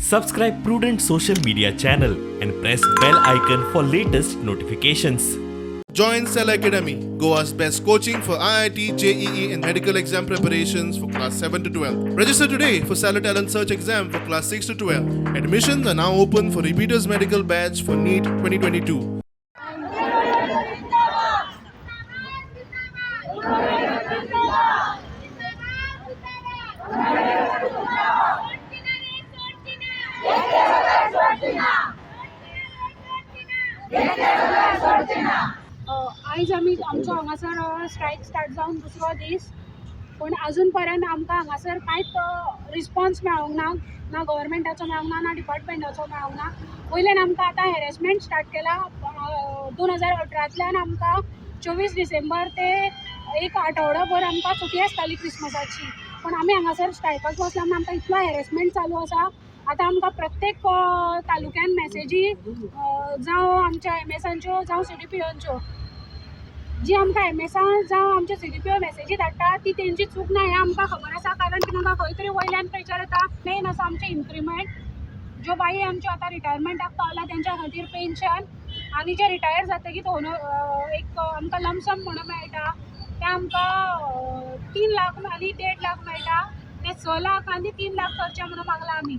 Subscribe Prudent Social Media channel and press bell icon for latest notifications. Join Cell Academy, Goa's best coaching for IIT, JEE, and medical exam preparations for class 7 to 12. Register today for Cell Talent Search exam for class 6 to 12. Admissions are now open for repeaters medical batch for NEET 2022. आयज आमी आमचो हांगासर strike start जावन दुसरो दीस पूण अजून पर्यंत आमकां हांगासर कांयच रिस्पॉन्स मेळोंक ना, ना गव्हर्मेंटाचो मेळोंक ना, ना डिपार्टमेंटाचो मेळोंक ना. वयल्यान आमकां आतां हॅरेसमेंट स्टार्ट केला 2018तल्यान आमकां 24 डिसेंबर ते एक आठवडोभर आमकां सुटी आसताली क्रिसमसाची. पण आमी हांगासर स्ट्रायकाक बसला म्हणून आमकां इतलो हॅरेसमेंट चालू आसा. आतां आमकां प्रत्येक तालुक्यान मॅसेजी जावं आमच्या एमएसांच्यो जावं CDPOच्यो जी आमकां एमएसान जावं आमच्या CDPO मॅसेजी धाडटा ती तेंची चूक ना हें आमकां खबर आसा. कारण तांकां खंय तरी वयल्यान प्रेशर येता. मेन आसा आमचें इन्क्रिमेंट. ज्यो बाई आमच्यो आतां रिटायरमेंटाक पावला तेंच्या खातीर पेन्शन आनी जे रिटायर जातकीर एक आमकां लमसम म्हणून मेळटा तें आमकां 3 लाख आनी 1.5 लाख मेळटा. ते 6 लाख आनी 3 लाख करचे म्हणून मागला आमी.